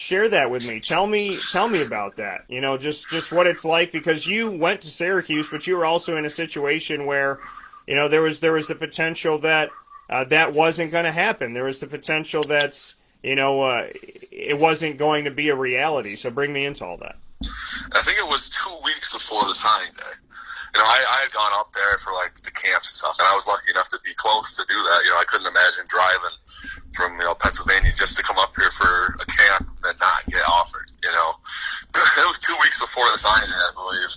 share that with me. Tell me about that. Just what it's like, because you went to Syracuse, but you were also in a situation where, there was the potential that that wasn't going to happen. There was the potential that's, it wasn't going to be a reality. So bring me into all that. I think it was 2 weeks before the signing day. I had gone up there for like the camps and stuff, and I was lucky enough to be close to do that. I couldn't imagine driving from Pennsylvania just to come up here for a camp and not get offered. It was 2 weeks before the signing day, I believe,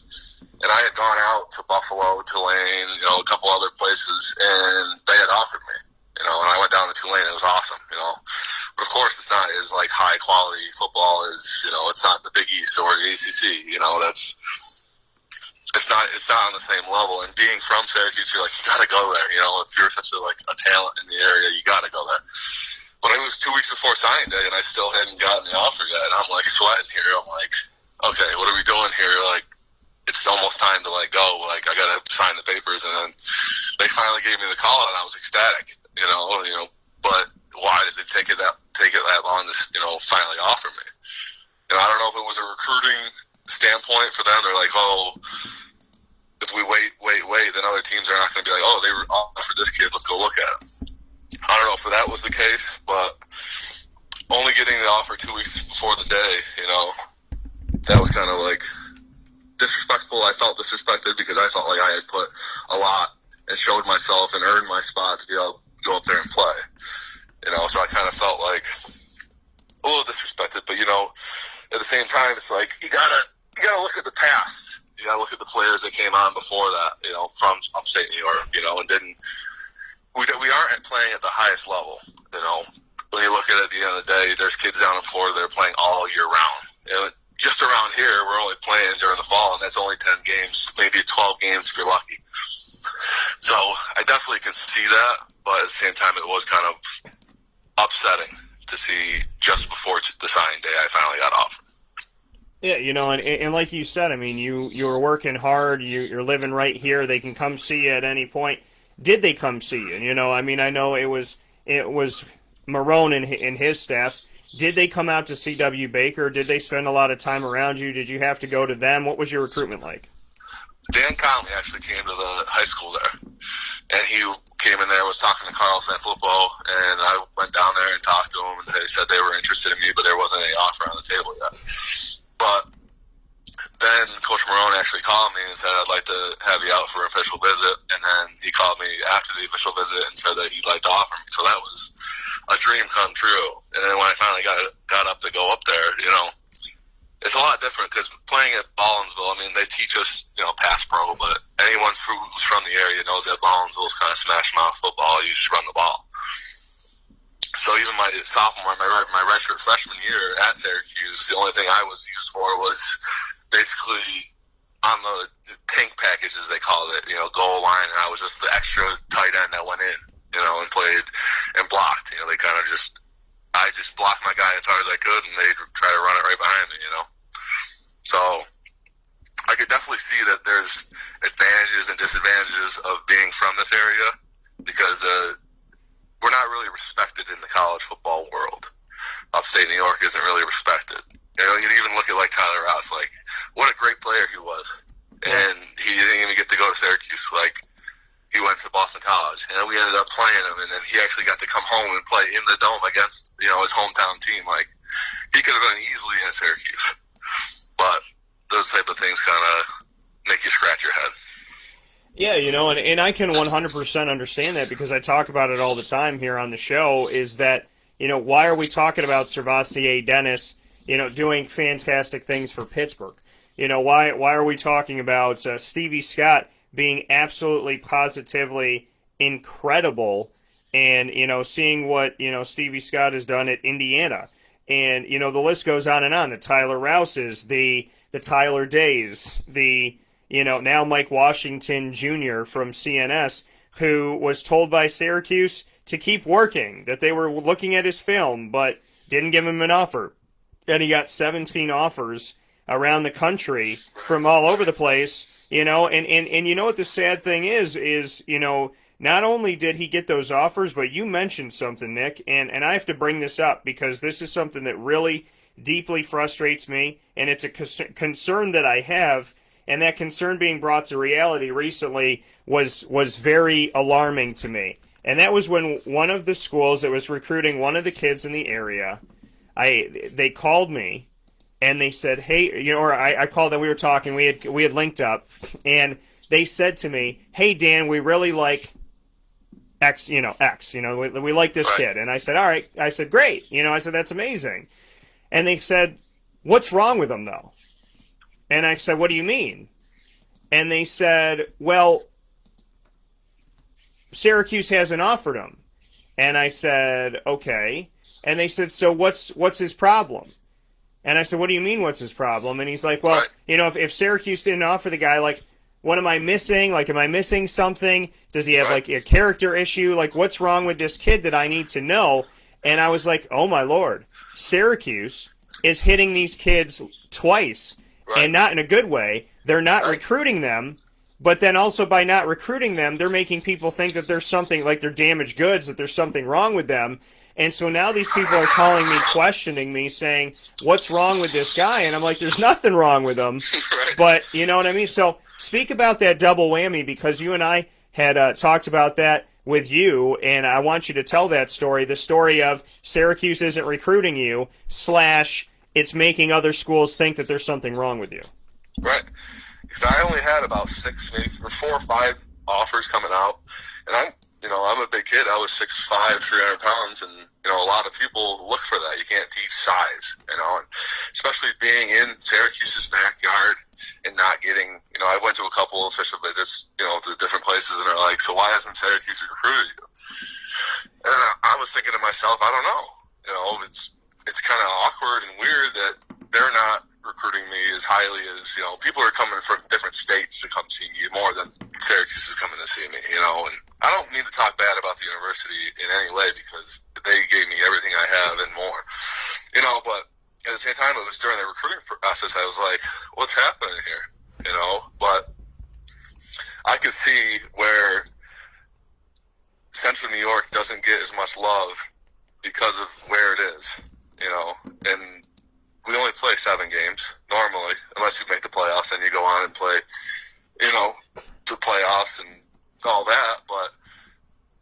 and I had gone out to Buffalo, Tulane, a couple other places, and they had offered me. And I went down to Tulane. It was awesome. But of course it's not as like high quality football as it's not the Big East or the ACC. It's not on the same level. And being from Syracuse, you're like, you got to go there. If you're such a talent in the area, you got to go there. But it was 2 weeks before signing day, and I still hadn't gotten the offer yet. And I'm like sweating here. I'm like, okay, what are we doing here? Like, it's almost time to like go. Like, I got to sign the papers. And then they finally gave me the call, and I was ecstatic. But why did it take it that long to finally offer me? I don't know if it was a recruiting standpoint for them. They're like, oh, if we wait, then other teams are not going to be like, oh, they were offered this kid, let's go look at him. I don't know if that was the case, but only getting the offer 2 weeks before the day, that was kind of like disrespectful. I felt disrespected because I felt like I had put a lot and showed myself and earned my spot to be able to go up there and play. So I kind of felt like a little disrespected, but at the same time, it's like you gotta look at the past. You gotta look at the players that came on before that, from upstate New York, and we aren't playing at the highest level. When you look at it at the end of the day, there's kids down in Florida that are playing all year round. Just around here, we're only playing during the fall, and that's only 10 games, maybe 12 games if you're lucky. So I definitely can see that, but at the same time, it was kind of upsetting to see just before the signing day I finally got offered. Yeah, and like you said, I mean, you were working hard. You're living right here. They can come see you at any point. Did they come see you? I mean, I know it was Marone and his staff. Did they come out to see W. Baker? Did they spend a lot of time around you? Did you have to go to them? What was your recruitment like? Dan Conley actually came to the high school there, and he came in there, was talking to Carl Sanfilippo, and I went down there and talked to him, and they said they were interested in me, but there wasn't any offer on the table yet. But then Coach Marone actually called me and said, I'd like to have you out for an official visit, and then he called me after the official visit and said that he'd like to offer me. So that was a dream come true. And then when I finally got up to go up there, it's a lot different because playing at Baldwinsville, I mean, they teach us, pass pro, but anyone who's from the area knows that Baldwinsville is kind of smash mouth football. You just run the ball. So even my sophomore, my redshirt freshman year at Syracuse, the only thing I was used for was basically on the tank package, as they called it, goal line, and I was just the extra tight end that went in, and played and blocked. I just blocked my guy as hard as I could, and they'd try to run it right behind me, So I could definitely see that there's advantages and disadvantages of being from this area because we're not really respected in the college football world. Upstate New York isn't really respected. You even look at like Tyler Rouse, like what a great player he was, and he didn't even get to go to Syracuse. Like he went to Boston College, and then we ended up playing him, and then he actually got to come home and play in the dome against his hometown team. Like he could have been easily at Syracuse, but those type of things kind of make you scratch your head. Yeah, and I can 100% understand that because I talk about it all the time here on the show. Is that why are we talking about Servassier Dennis? Doing fantastic things for Pittsburgh. Why are we talking about Stevie Scott being absolutely positively incredible and, seeing what, Stevie Scott has done at Indiana. And, the list goes on and on. The Tyler Rouses, the Tyler Days, now Mike Washington Jr. from CNS, who was told by Syracuse to keep working, that they were looking at his film, but didn't give him an offer. And he got 17 offers around the country from all over the place, and you know what the sad thing is, not only did he get those offers, but you mentioned something, Nick, and I have to bring this up because this is something that really deeply frustrates me, and it's a concern that I have, and that concern being brought to reality recently was very alarming to me. And that was when one of the schools that was recruiting one of the kids in the area, they called me, and they said, hey, or I called them, we were talking, we had linked up, and they said to me, hey, Dan, we really like X, we like this kid. And I said, all right. I said, great. I said, that's amazing. And they said, what's wrong with him, though? And I said, what do you mean? And they said, well, Syracuse hasn't offered him. And I said, okay. And they said, so what's his problem? And I said, what do you mean, what's his problem? And he's like, well, if Syracuse didn't offer the guy, like, what am I missing? Like, am I missing something? Does he have, like, a character issue? Like, what's wrong with this kid that I need to know? And I was like, oh, my Lord. Syracuse is hitting these kids twice, and not in a good way. They're not recruiting them, but then also by not recruiting them, they're making people think that there's something, like they're damaged goods, that there's something wrong with them. And so now these people are calling me, questioning me, saying, what's wrong with this guy? And I'm like, there's nothing wrong with him. But, you know what I mean? So speak about that double whammy, because you and I had talked about that with you, and I want you to tell that story, the story of Syracuse isn't recruiting you, / it's making other schools think that there's something wrong with you. Right. Because I only had about 4 or 5 offers coming out, and I'm a big kid. I was 6'5", 300 pounds, and a lot of people look for that. You can't teach size, and especially being in Syracuse's backyard and not getting. I went to a couple of official visits, to different places, and they're like, "So why hasn't Syracuse recruited you?" And I was thinking to myself, I don't know. It's kind of awkward and weird that they're not recruiting me as highly as, people are coming from different states to come see me more than Syracuse is coming to see me, and I don't mean to talk bad about the university in any way, because they gave me everything I have and more, but at the same time, it was during the recruiting process, I was like, what's happening here, but I could see where Central New York doesn't get as much love because of where it is, and we only play 7 games normally, unless you make the playoffs, and you go on and play, the playoffs and all that. But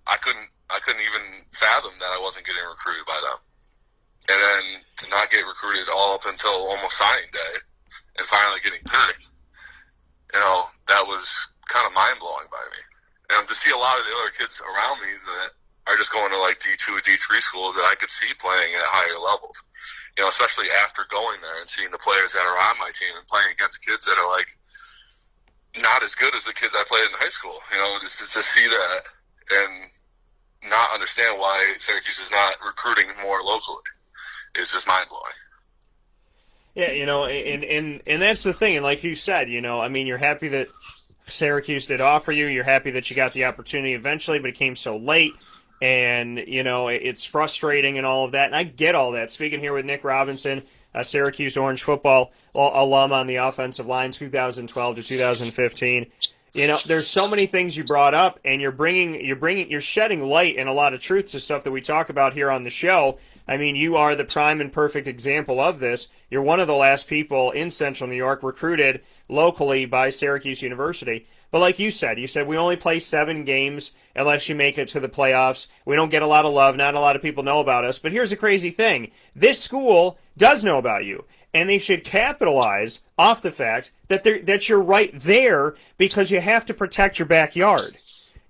I couldn't even fathom that I wasn't getting recruited by them, and then to not get recruited all up until almost signing day, and finally getting picked, that was kind of mind blowing by me. And to see a lot of the other kids around me that are just going to like D2 or D3 schools that I could see playing at higher levels. Especially after going there and seeing the players that are on my team and playing against kids that are like not as good as the kids I played in high school. Just to see that and not understand why Syracuse is not recruiting more locally is just mind blowing. Yeah, and that's the thing. And like you said, you're happy that Syracuse did offer you. You're happy that you got the opportunity eventually, but it came so late. And, it's frustrating and all of that. And I get all that. Speaking here with Nick Robinson, a Syracuse Orange football alum on the offensive line, 2012 to 2015. There's so many things you brought up, and you're shedding light and a lot of truth to stuff that we talk about here on the show. I mean, you are the prime and perfect example of this. You're one of the last people in Central New York recruited locally by Syracuse University. But like you said we only play 7 games unless you make it to the playoffs. We don't get a lot of love. Not a lot of people know about us. But here's the crazy thing. This school does know about you, and they should capitalize off the fact that you're right there, because you have to protect your backyard.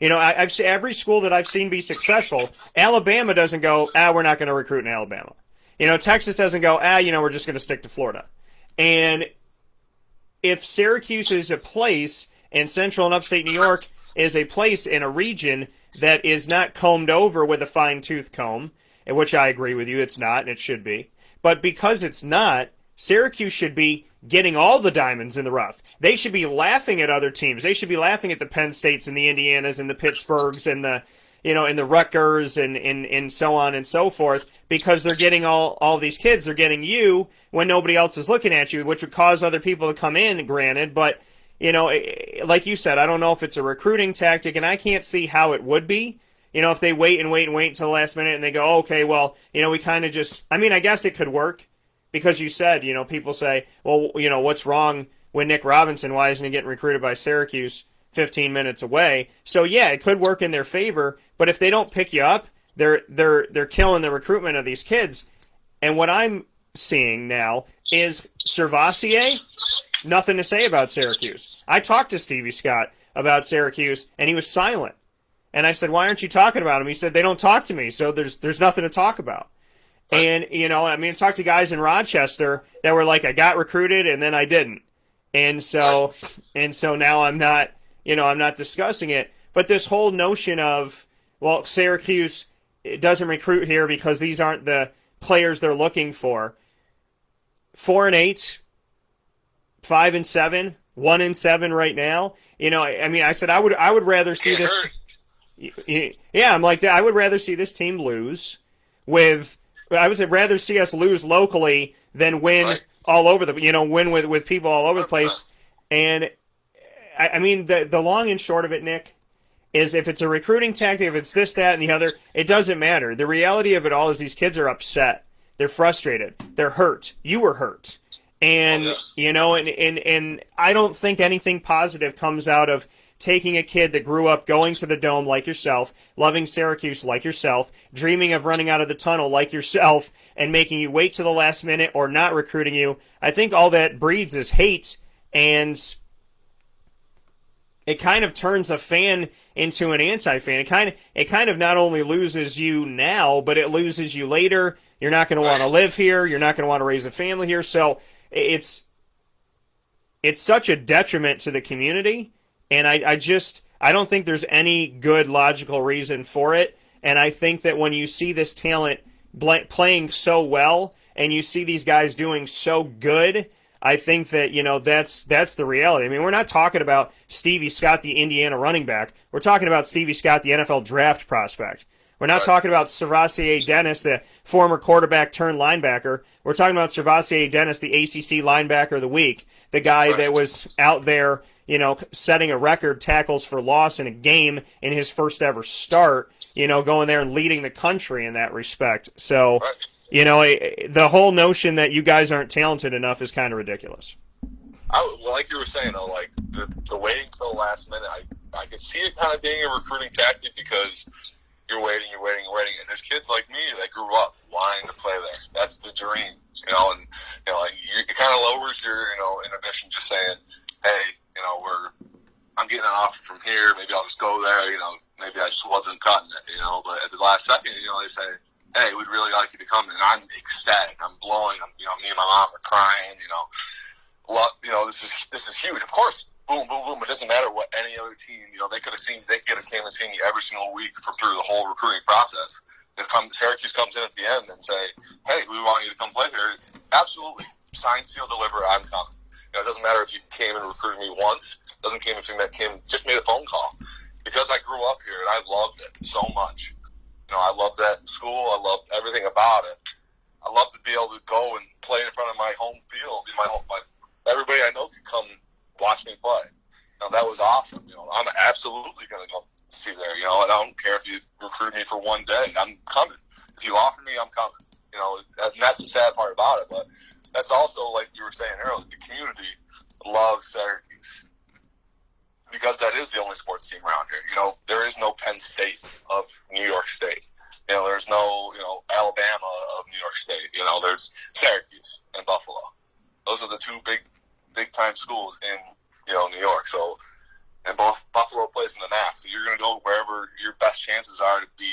I've seen every school that I've seen be successful. Alabama doesn't go, we're not going to recruit in Alabama. Texas doesn't go, we're just going to stick to Florida. And if Syracuse is a place, and Central and Upstate New York is a place in a region that is not combed over with a fine-tooth comb, in which I agree with you, it's not, and it should be. But because it's not, Syracuse should be getting all the diamonds in the rough. They should be laughing at other teams. They should be laughing at the Penn States and the Indianas and the Pittsburghs and the and the Rutgers and so on and so forth, because they're getting all these kids. They're getting you when nobody else is looking at you, which would cause other people to come in, granted, but like you said, I don't know if it's a recruiting tactic, and I can't see how it would be. If they wait until the last minute and they go, okay, well, we kind of just, I guess it could work, because you said, people say, well, what's wrong with Nick Robinson? Why isn't he getting recruited by Syracuse 15 minutes away? So yeah, it could work in their favor, but if they don't pick you up, they're killing the recruitment of these kids. And what I'm seeing now is Servassier, nothing to say about Syracuse. I talked to Stevie Scott about Syracuse, and he was silent. And I said, why aren't you talking about him? He said, they don't talk to me, so there's nothing to talk about. And, I talked to guys in Rochester that were like, I got recruited, and then I didn't. And so now I'm not, I'm not discussing it. But this whole notion of, well, Syracuse doesn't recruit here because these aren't the players they're looking for. 4-8, 5-7, 1-7 right now. I said I would rather see this. Yeah, I'm like that. I would rather see this team lose I would rather see us lose locally than win all over win with people all over the place. And the long and short of it, Nick, is if it's a recruiting tactic, if it's this, that, and the other, it doesn't matter. The reality of it all is these kids are upset. They're frustrated. They're hurt. You were hurt. And, and I don't think anything positive comes out of taking a kid that grew up going to the Dome like yourself, loving Syracuse like yourself, dreaming of running out of the tunnel like yourself, and making you wait to the last minute or not recruiting you. I think all that breeds is hate, and it kind of turns a fan into an anti-fan. It kind of not only loses you now, but it loses you later. You're not going to want to live here. You're not going to want to raise a family here. So it's such a detriment to the community. And I don't think there's any good logical reason for it. And I think that when you see this talent playing so well and you see these guys doing so good, I think that, that's the reality. We're not talking about Stevie Scott, the Indiana running back. We're talking about Stevie Scott, the NFL draft prospect. We're not talking about Servassier Dennis, the former quarterback turned linebacker. We're talking about Servassier Dennis, the ACC linebacker of the week, the guy that was out there, setting a record tackles for loss in a game in his first ever start, going there and leading the country in that respect. So, the whole notion that you guys aren't talented enough is kind of ridiculous. Like you were saying, though, like the waiting till the last minute, I could see it kind of being a recruiting tactic because you're waiting, and there's kids like me that grew up wanting to play there. That's the dream, and it kind of lowers your inhibition just saying, hey, I'm getting an offer from here, maybe I'll just go there, maybe I just wasn't cutting it, but at the last second, they say, hey, we'd really like you to come, and I'm ecstatic, I'm blowing, me and my mom are crying, this is huge. Of course, boom, boom, boom, it doesn't matter what any other team, they could have came and seen me every single week through the whole recruiting process. If Syracuse comes in at the end and say, hey, we want you to come play here, absolutely, sign, seal, deliver, I'm coming. It doesn't matter if you came and recruited me once. It doesn't care if you just made a phone call. Because I grew up here and I loved it so much. I loved that school. I loved everything about it. I loved to be able to go and play in front of my home field. Everybody I know could come watch me play. That was awesome. I'm absolutely going to go see there. And I don't care if you recruit me for one day. I'm coming. If you offer me, I'm coming. And that's the sad part about it. But that's also, like you were saying earlier, the community loves Syracuse because that is the only sports team around here. There is no Penn State of New York State. There's no, Alabama of New York State. There's Syracuse and Buffalo. Those are the two big time schools in, New York. So, and both Buffalo plays in the Knapp. So you're going to go wherever your best chances are to be,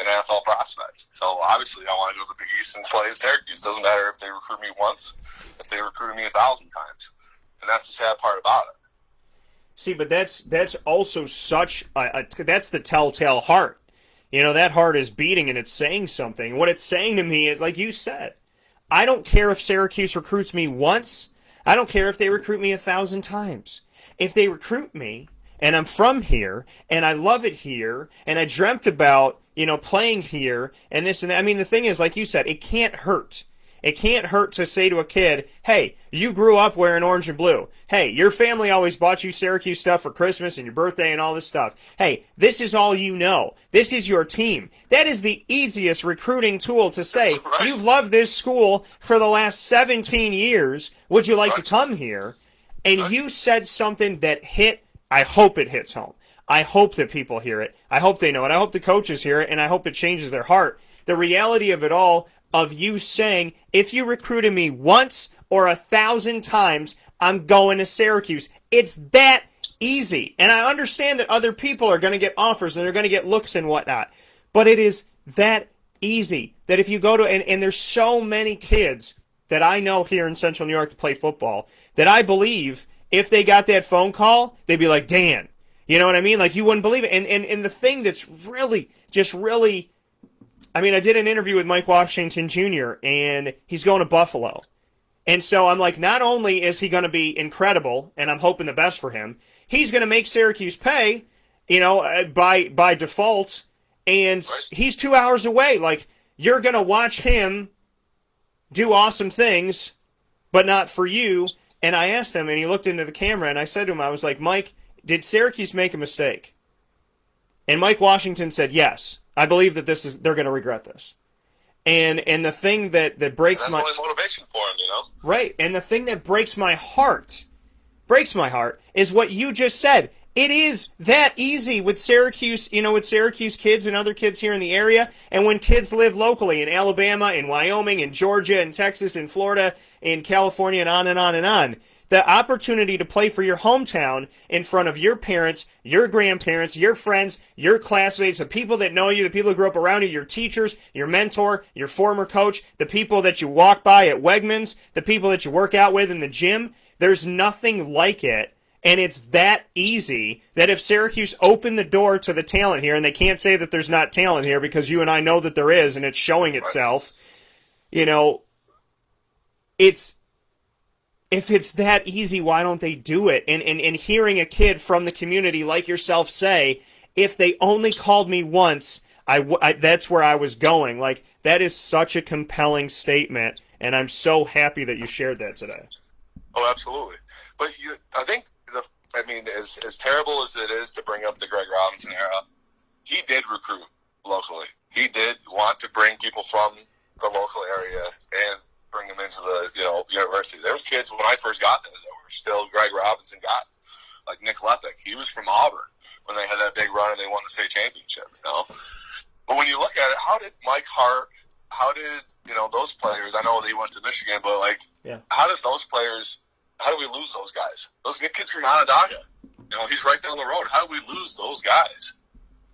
an NFL prospect. So obviously I want to go to the Big East and play in Syracuse. Doesn't matter if they recruit me once, if they recruited me 1,000 times. And that's the sad part about it. See, but that's also such that's the telltale heart. That heart is beating and it's saying something. What it's saying to me is, like you said, I don't care if Syracuse recruits me once. I don't care if they recruit me 1,000 times. If they recruit me and I'm from here and I love it here and I dreamt about, playing here and this and that. The thing is, like you said, it can't hurt. It can't hurt to say to a kid, hey, you grew up wearing orange and blue. Hey, your family always bought you Syracuse stuff for Christmas and your birthday and all this stuff. Hey, this is all you know. This is your team. That is the easiest recruiting tool to say, Right. you've loved this school for the last 17 years. Would you like to come here? And you said something that hit, I hope it hits home. I hope that people hear it. I hope they know it. I hope the coaches hear it, and I hope it changes their heart. The reality of it all, of you saying, if you recruited me once or 1,000 times, I'm going to Syracuse. It's that easy. And I understand that other people are going to get offers and they're going to get looks and whatnot. But it is that easy that if you go to, and there's so many kids that I know here in Central New York to play football, that I believe if they got that phone call, they'd be like, Dan. You know what I mean? Like, you wouldn't believe it. And the thing that's really, I mean, I did an interview with Mike Washington Jr., and he's going to Buffalo. And so I'm like, not only is he going to be incredible, and I'm hoping the best for him, he's going to make Syracuse pay, by default, and he's 2 hours away. Like, you're going to watch him do awesome things, but not for you. And I asked him, and he looked into the camera, and I said to him, I was like, Mike, did Syracuse make a mistake? And Mike Washington said, yes. I believe that they're going to regret this. And the thing that breaks that's my only motivation for him, Right. And the thing that breaks my heart, is what you just said. It is that easy with Syracuse, with Syracuse kids and other kids here in the area, and when kids live locally in Alabama, in Wyoming, in Georgia, in Texas, in Florida, in California, and on and on and on. The opportunity to play for your hometown in front of your parents, your grandparents, your friends, your classmates, the people that know you, the people who grew up around you, your teachers, your mentor, your former coach, the people that you walk by at Wegmans, the people that you work out with in the gym. There's nothing like it, and it's that easy that if Syracuse opened the door to the talent here, and they can't say that there's not talent here because you and I know that there is, and it's showing itself, if it's that easy, why don't they do it? And hearing a kid from the community like yourself say, if they only called me once, that's where I was going. Like, that is such a compelling statement, and I'm so happy that you shared that today. Oh, absolutely. But I think, as terrible as it is to bring up the Greg Robinson era, he did recruit locally. He did want to bring people from the local area and bring them into the university. There was kids when I first got there that were still Greg Robinson guys, like Nick Lepick. He was from Auburn when they had that big run and they won the state championship. But when you look at it, how did Mike Hart? How did those players? I know they went to Michigan, but how did those players? How do we lose those guys? Those kids from Onondaga. He's right down the road. How do we lose those guys?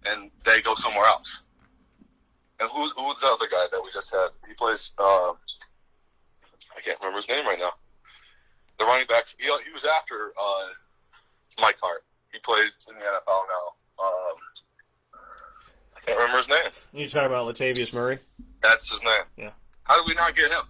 And they go somewhere else. And who's the other guy that we just had? He plays. I can't remember his name right now. The running back, he was after Mike Hart. He plays in the NFL now. I can't remember his name. You talking about Latavius Murray? That's his name. Yeah. How did we not get him?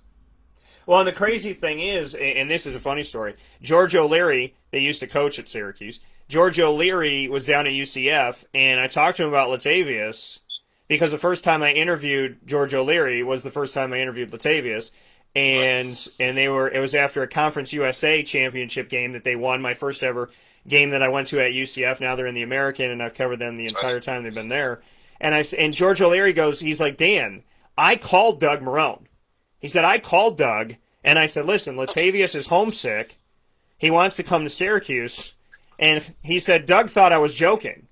Well, and the crazy thing is, and this is a funny story, George O'Leary, they used to coach at Syracuse. George O'Leary was down at UCF, and I talked to him about Latavius because the first time I interviewed George O'Leary was the first time I interviewed Latavius. And it was after a Conference USA championship game that they won, my first ever game that I went to at UCF. Now they're in the American, and I've covered them the entire time they've been there. And George O'Leary he's like, Dan, I called Doug Marone. He said, I called Doug, and I said, listen, Latavius is homesick. He wants to come to Syracuse. And he said, Doug thought I was joking.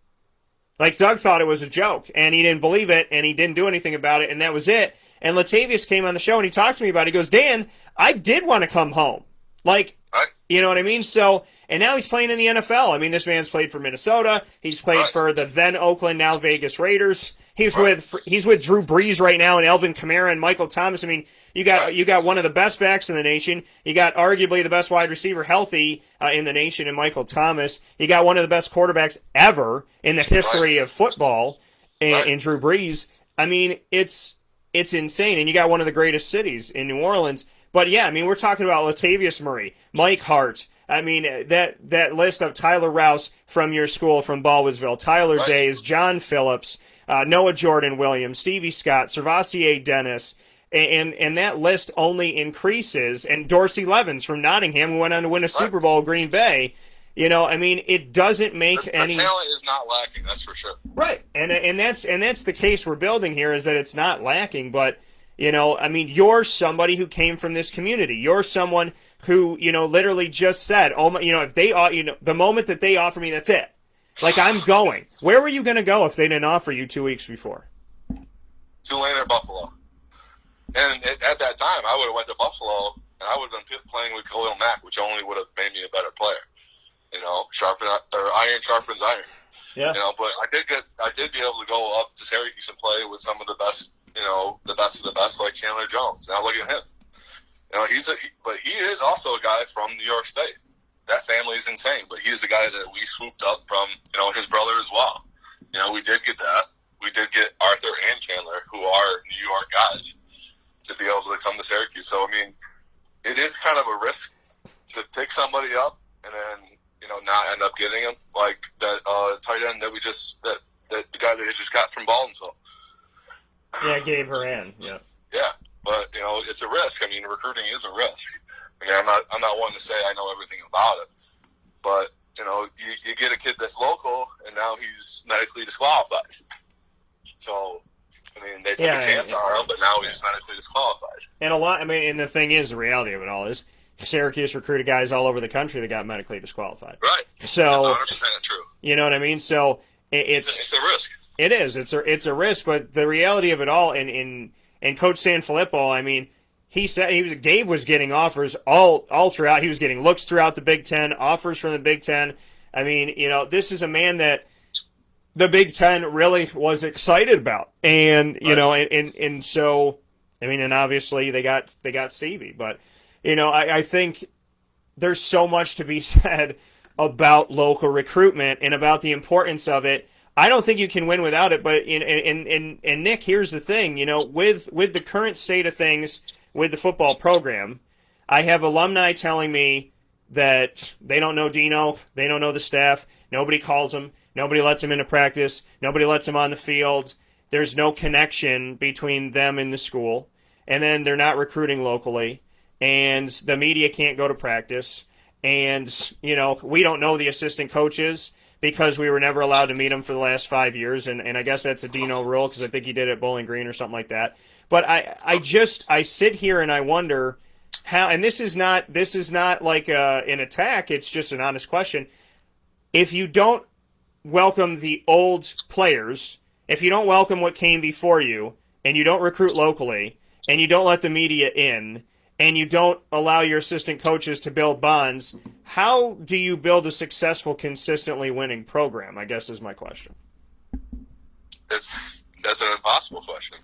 Like, Doug thought it was a joke, and he didn't believe it, and he didn't do anything about it, and that was it. And Latavius came on the show, and he talked to me about it. He goes, Dan, I did want to come home. Like, you know what I mean? So, and now he's playing in the NFL. I mean, this man's played for Minnesota. He's played for the then Oakland, now Vegas Raiders. He's with Drew Brees right now, and Elvin Kamara and Michael Thomas. I mean, you got one of the best backs in the nation. You got arguably the best wide receiver healthy in the nation in Michael Thomas. You got one of the best quarterbacks ever in the history of football in Drew Brees. I mean, it's insane. And you got one of the greatest cities in New Orleans. But yeah, I mean, we're talking about Latavius Murray, Mike Hart. I mean, that list of Tyler Rouse from your school from Baldwinsville, Tyler Days, John Phillips, Noah Jordan Williams, Stevie Scott, Servassier Dennis. and that list only increases. And Dorsey Levens from Nottingham, who went on to win a Super Bowl, Green Bay. You know, I mean, it doesn't make the any. talent is not lacking, that's for sure. Right, and that's the case we're building here, is that it's not lacking. But you know, I mean, you're somebody who came from this community. You're someone who, you know, literally just said, "Oh my," you know, if they, you know, the moment that they offer me, that's it. Like, I'm going. Where were you going to go if they didn't offer you 2 weeks before? Tulane or Buffalo. And at that time, I would have went to Buffalo, and I would have been playing with Khalil Mack, which only would have made me a better player. You know, iron sharpens iron. Yeah. You know, but I did be able to go up to Syracuse and play with some of the best, you know, the best of the best, like Chandler Jones. Now look at him. You know, but he is also a guy from New York State. That family is insane, but he is a guy that we swooped up from, you know, his brother as well. You know, we did get that. We did get Arthur and Chandler, who are New York guys, to be able to come to Syracuse. So, I mean, it is kind of a risk to pick somebody up and then, you know, not end up getting him, like that tight end that the guy that we just got from Baldwinsville. Yeah, Gabe Horan. Yeah. Yeah, but you know, it's a risk. I mean, recruiting is a risk. I mean, I'm not one to say I know everything about it, but you know, you get a kid that's local, and now he's medically disqualified. So, I mean, they took a chance on him, but now he's medically disqualified. And and the thing is, the reality of it all is, Syracuse recruited guys all over the country that got medically disqualified. Right. So that's 100% true. You know what I mean? So it's a risk. It is. It's a risk, but the reality of it all, and Coach Sanfilippo, I mean, he said Gabe was getting offers all throughout. He was getting looks throughout the Big Ten, offers from the Big Ten. I mean, you know, this is a man that the Big Ten really was excited about, and you know, and so, I mean, and obviously they got Stevie, but you know, I think there's so much to be said about local recruitment and about the importance of it. I don't think you can win without it, but and Nick, here's the thing, you know, with the current state of things with the football program, I have alumni telling me that they don't know Dino, they don't know the staff, nobody calls them, nobody lets them into practice, nobody lets them on the field, there's no connection between them and the school, and then they're not recruiting locally, and the media can't go to practice, and, you know, we don't know the assistant coaches, because we were never allowed to meet him for the last 5 years, and I guess that's a Dino rule, because I think he did it at Bowling Green or something like that. But I sit here and I wonder how, and this is not like an attack, it's just an honest question. If you don't welcome the old players, if you don't welcome what came before you, and you don't recruit locally, and you don't let the media in, and you don't allow your assistant coaches to build bonds, how do you build a successful, consistently winning program, I guess is my question. That's an impossible question,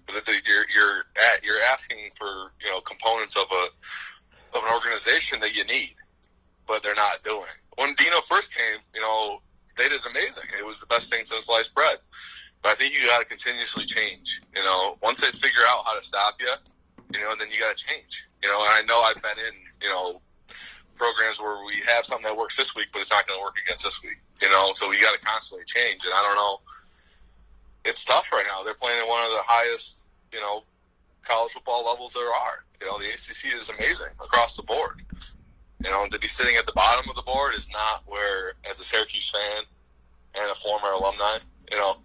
because you're asking for, you know, components of an organization that you need, but they're not doing. When Dino first came, you know, they did amazing. It was the best thing since sliced bread. But I think you got to continuously change. You know, once they figure out how to stop you, you know, then you got to change. You know, and I know I've been in, you know, programs where we have something that works this week, but it's not going to work against this week. You know, so we got to constantly change. And I don't know. It's tough right now. They're playing at one of the highest, you know, college football levels there are. You know, the ACC is amazing across the board. You know, to be sitting at the bottom of the board is not where, as a Syracuse fan and a former alumni, you know,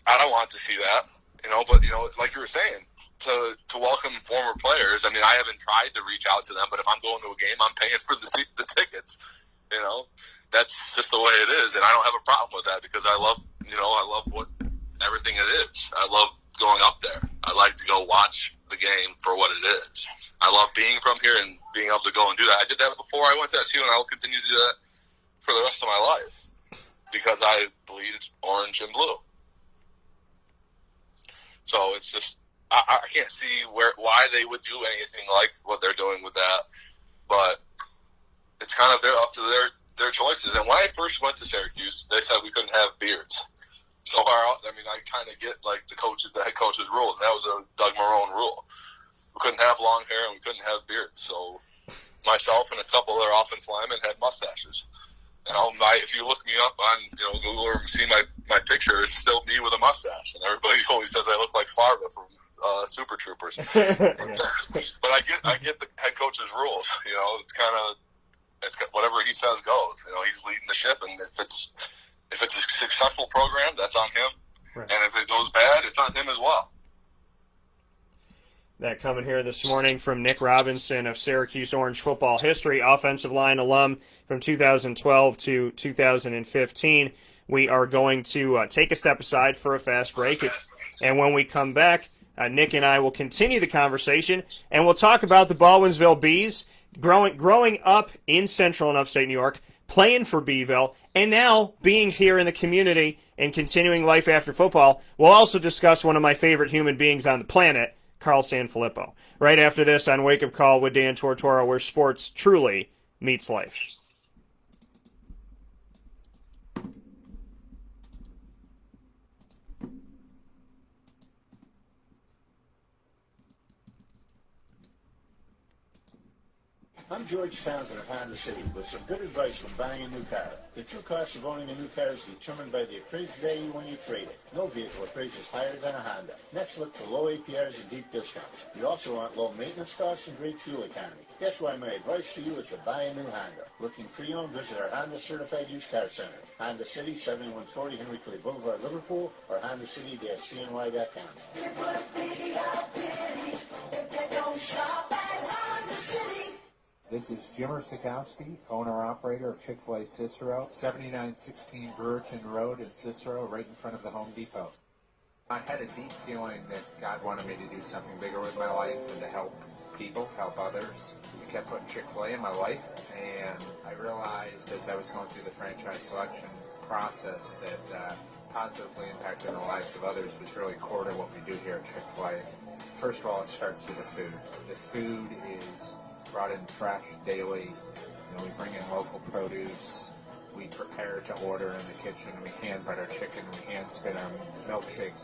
I don't want to see that. You know, but, you know, like you were saying, to welcome former players, I mean, I haven't tried to reach out to them, but if I'm going to a game, I'm paying for the tickets. You know, that's just the way it is, and I don't have a problem with that, because I love what everything it is. I love going up there. I like to go watch the game for what it is. I love being from here and being able to go and do that. I did that before I went to SU, and I will continue to do that for the rest of my life, because I bleed orange and blue. So it's just, I can't see why they would do anything like what they're doing with that, but it's kind of up to their choices. And when I first went to Syracuse, they said we couldn't have beards. So I mean, I kind of get like the head coach's rules, and that was a Doug Marrone rule. We couldn't have long hair and we couldn't have beards. So myself and a couple other offensive linemen had mustaches. And if you look me up on, you know, Google or see my picture, it's still me with a mustache. And everybody always says I look like Farva from super troopers. But I get the head coach's rules. It's whatever he says goes. He's leading the ship, and if it's a successful program, that's on him. Right. And if it goes bad, it's on him as well. That coming here this morning from Nick Robinson of Syracuse Orange football history, offensive line alum from 2012 to 2015. We are going to take a step aside for a fast break, and when we come back, Nick and I will continue the conversation, and we'll talk about the Baldwinsville Bees growing up in Central and Upstate New York, playing for Beeville, and now being here in the community and continuing life after football. We'll also discuss one of my favorite human beings on the planet, Carl Sanfilippo, right after this on Wake Up Call with Dan Tortora, where sports truly meets life. I'm George Townsend of Honda City with some good advice when buying a new car. The true cost of owning a new car is determined by the appraised value when you trade it. No vehicle appraises higher than a Honda. Next, look for low APRs and deep discounts. You also want low maintenance costs and great fuel economy. That's why my advice to you is to buy a new Honda. Looking pre-owned, visit our Honda Certified Used Car Center. Honda City, 7140 Henry Clay Boulevard, Liverpool, or HondaCity-CNY.com. It would be a pity if you don't shop at Honda City. This is Jim Sikowski, owner-operator of Chick-fil-A Cicero, 7916 Brewerton Road in Cicero, right in front of the Home Depot. I had a deep feeling that God wanted me to do something bigger with my life and to help people, help others. I kept putting Chick-fil-A in my life, and I realized as I was going through the franchise selection process that positively impacting the lives of others was really core to what we do here at Chick-fil-A. First of all, it starts with the food. The food is brought in fresh daily. We bring in local produce. We prepare to order in the kitchen. We hand butter chicken. We hand spin our milkshakes.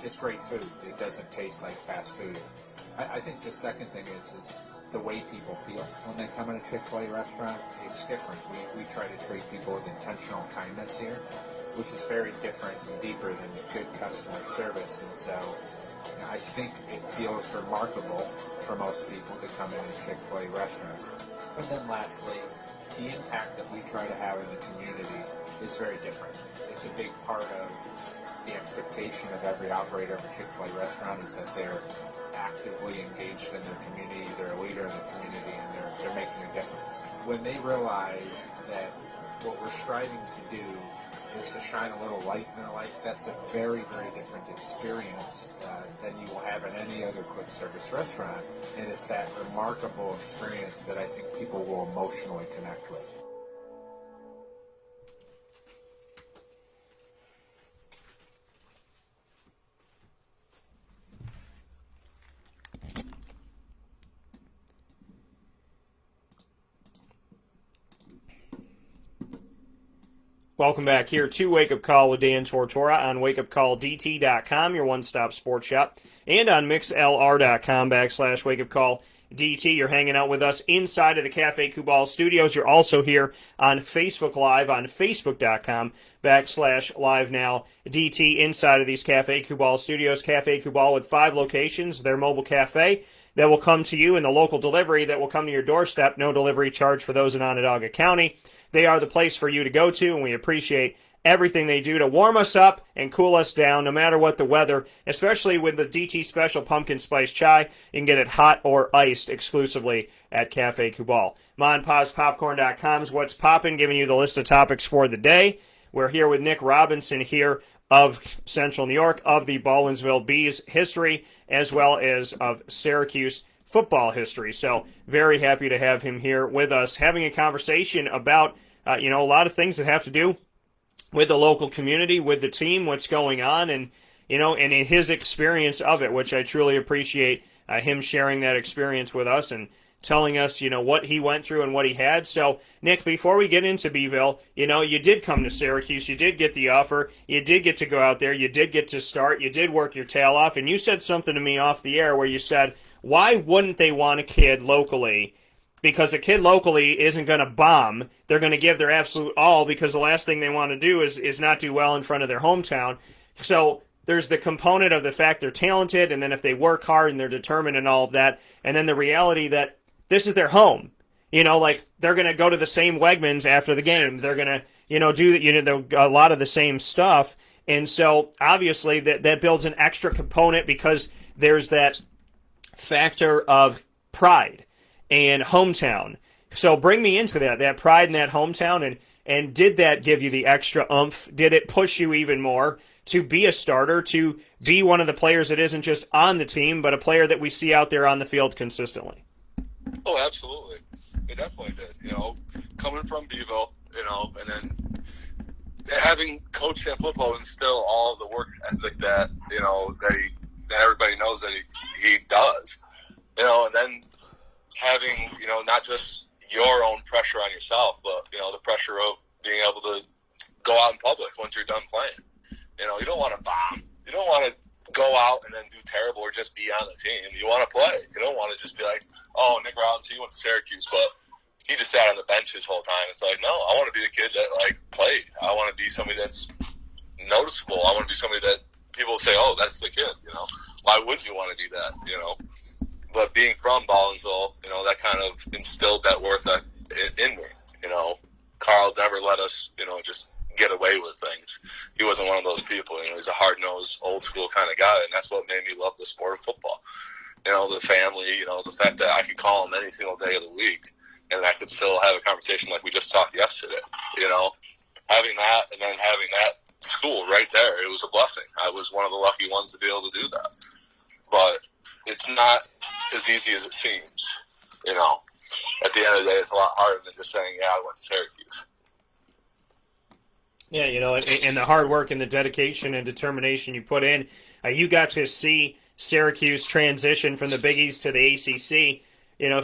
It's great food. It doesn't taste like fast food. I think the second thing is the way people feel when they come in a Chick-fil-A restaurant. It's different. We try to treat people with intentional kindness here, which is very different and deeper than good customer service. And so I think it feels remarkable for most people to come in a Chick-fil-A restaurant. And then lastly, the impact that we try to have in the community is very different. It's a big part of the expectation of every operator of a Chick-fil-A restaurant is that they're actively engaged in their community, they're a leader in the community, and they're making a difference. When they realize that what we're striving to do is to shine a little light in their life, that's a very, very different experience than you will have in any other quick service restaurant. And it's that remarkable experience that I think people will emotionally connect with. Welcome back here to Wake Up Call with Dan Tortora on WakeUpCallDT.com, your one-stop sports shop, and on MixLR.com/WakeUpCallDT. You're hanging out with us inside of the Cafe Kubal studios. You're also here on Facebook Live on Facebook.com/LiveNowDT inside of these Cafe Kubal studios. Cafe Kubal with 5 locations, their mobile cafe that will come to you in the local delivery that will come to your doorstep. No delivery charge for those in Onondaga County. They are the place for you to go to, and we appreciate everything they do to warm us up and cool us down, no matter what the weather, especially with the DT Special Pumpkin Spice Chai. You can get it hot or iced exclusively at Cafe Kubal. MonPazPopcorn.com is what's poppin', giving you the list of topics for the day. We're here with Nick Robinson here of Central New York, of the Baldwinsville Bees history, as well as of Syracuse football history. So very happy to have him here with us, having a conversation about a lot of things that have to do with the local community, with the team, what's going on, and and his experience of it, which I truly appreciate him sharing that experience with us and telling us, what he went through and what he had. So, Nick, before we get into Beeville, you did come to Syracuse, you did get the offer, you did get to go out there, you did get to start, you did work your tail off, and you said something to me off the air where you said, why wouldn't they want a kid locally? Because a kid locally isn't going to bomb. They're going to give their absolute all, because the last thing they want to do is not do well in front of their hometown. So there's the component of the fact they're talented, and then if they work hard and they're determined and all of that, and then the reality that this is their home. Like they're going to go to the same Wegmans after the game. They're going to, do a lot of the same stuff. And so obviously that builds an extra component because there's that factor of pride and hometown. So bring me into that pride in that hometown, and did that give you the extra oomph? Did it push you even more to be a starter, to be one of the players that isn't just on the team, but a player that we see out there on the field consistently? Oh, absolutely. It definitely did. Coming from Beeville, and then having Coach Camp football instill all of the work ethic that, that everybody knows that he does, and then having, not just your own pressure on yourself, but, the pressure of being able to go out in public once you're done playing. You don't want to bomb. You don't want to go out and then do terrible or just be on the team. You want to play. You don't want to just be like, oh, Nick Robinson, he went to Syracuse, but he just sat on the bench his whole time. It's like, no, I want to be the kid that, played. I want to be somebody that's noticeable. I want to be somebody that people say, oh, that's the kid, Why wouldn't you want to do that, But being from Baldwinsville, that kind of instilled that worth in me, Carl never let us, just get away with things. He wasn't one of those people. He's a hard-nosed, old-school kind of guy, and that's what made me love the sport of football. The family, the fact that I could call him any single day of the week, and I could still have a conversation like we just talked yesterday. Having that and then having that school right there, it was a blessing. I was one of the lucky ones to be able to do that. But it's not as easy as it seems. At the end of the day, it's a lot harder than just saying, yeah, I went to Syracuse. Yeah, and the hard work and the dedication and determination you put in. You got to see Syracuse transition from the Big East to the ACC.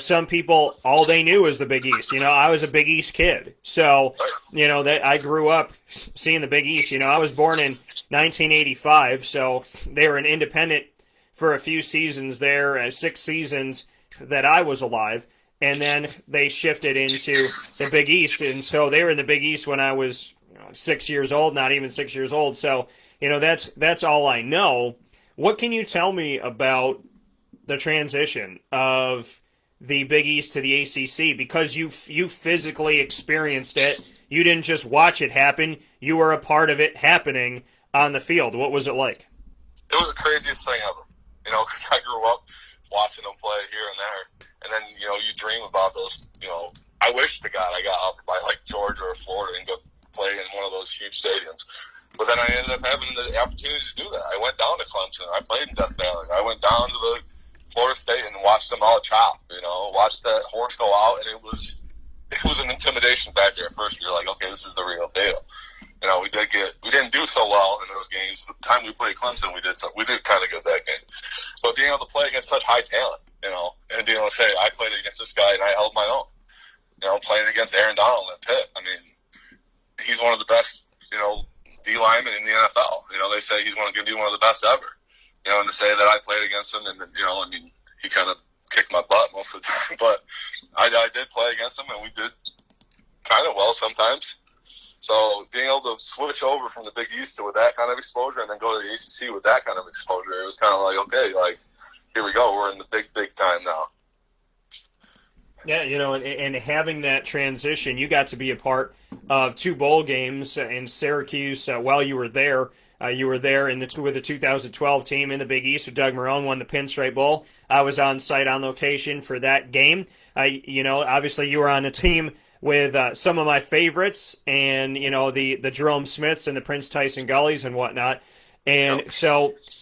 Some people, all they knew was the Big East. I was a Big East kid. So, that I grew up seeing the Big East. I was born in 1985, so they were an independent for a few seasons there, 6 seasons that I was alive. And then they shifted into the Big East. And so they were in the Big East when I was 6 years old, not even 6 years old. So, that's all I know. What can you tell me about the transition of the Big East to the ACC? Because you physically experienced it. You didn't just watch it happen. You were a part of it happening on the field. What was it like? It was the craziest thing ever. Because I grew up watching them play here and there. And then, you dream about those, I wish to God I got offered by Georgia or Florida and go play in one of those huge stadiums. But then I ended up having the opportunity to do that. I went down to Clemson. I played in Death Valley. I went down to the Florida State and watched them all chop, watched that horse go out, and it was an intimidation back there at first. You're like, okay, this is the real deal. We didn't do so well in those games. The time we played Clemson, we did kind of good that game. But being able to play against such high talent, and being able to say, I played against this guy and I held my own. Playing against Aaron Donald at Pitt. I mean, he's one of the best, D linemen in the NFL. They say he's going to be one of the best ever. And to say that I played against him, and he kind of kicked my butt most of the time. But I did play against him, and we did kind of well sometimes. So being able to switch over from the Big East to with that kind of exposure, and then go to the ACC with that kind of exposure, it was kind of like, okay, here we go. We're in the big time now. Yeah, and having that transition, you got to be a part of 2 bowl games in Syracuse while you were there. You were there with the 2012 team in the Big East. Doug Marrone won the Pinstripe Bowl. I was on site on location for that game. Obviously you were on a team with some of my favorites, and the Jerome Smiths and the Prince Tyson Gullies and whatnot. And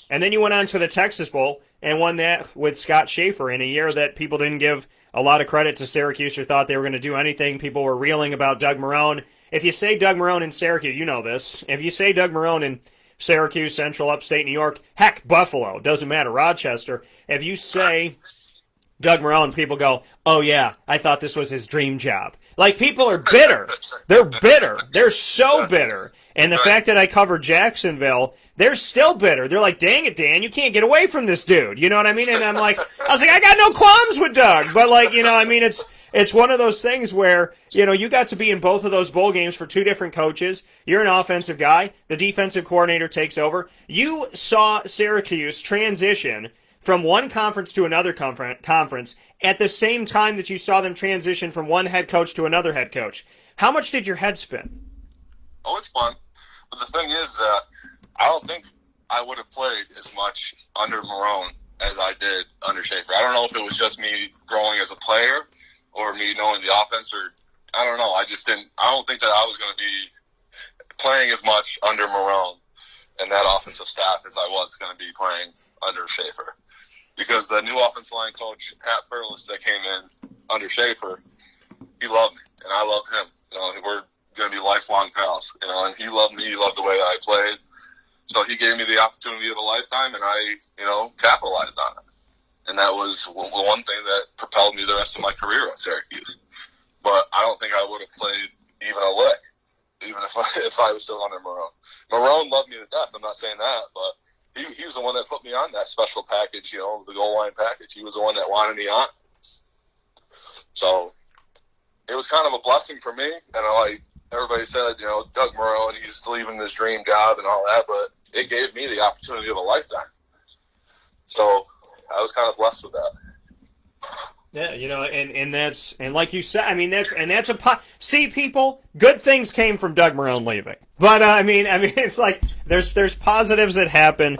and then you went on to the Texas Bowl and won that with Scott Schaefer in a year that people didn't give a lot of credit to Syracuse or thought they were going to do anything. People were reeling about Doug Marrone. If you say Doug Marrone in Syracuse, you know this. If you say Doug Marrone in Syracuse, Central, Upstate New York, heck, Buffalo, doesn't matter, Rochester. If you say Doug Marrone, people go, oh yeah, I thought this was his dream job. People are bitter. They're bitter. They're so bitter. And the fact that I covered Jacksonville, they're still bitter. They're like, dang it, Dan, you can't get away from this dude. You know what I mean? And I was like, I got no qualms with Doug. But it's one of those things where, you got to be in both of those bowl games for two different coaches. You're an offensive guy. The defensive coordinator takes over. You saw Syracuse transition from one conference to another conference at the same time that you saw them transition from one head coach to another head coach. How much did your head spin? Oh, it's fun. But the thing is that I don't think I would have played as much under Marone as I did under Schaefer. I don't know if it was just me growing as a player or me knowing the offense, or I don't know. I don't think that I was going to be playing as much under Marone and that offensive staff as I was going to be playing under Schaefer. Because the new offensive line coach, Pat Perlis, that came in under Schaefer, he loved me, and I loved him. We're going to be lifelong pals, and he loved me. He loved the way I played. So he gave me the opportunity of a lifetime, and I, capitalized on it. And that was the one thing that propelled me the rest of my career at Syracuse. But I don't think I would have played even a lick, even if I was still under Marone. Marone loved me to death. I'm not saying that, but he was the one that put me on that special package, the goal line package. He was the one that wanted me on. So it was kind of a blessing for me. And everybody said, Doug Marone, he's leaving his dream job and all that, but it gave me the opportunity of a lifetime. So I was kind of blessed with that. Yeah, and like you said, see, people, good things came from Doug Marone leaving. But it's like there's positives that happen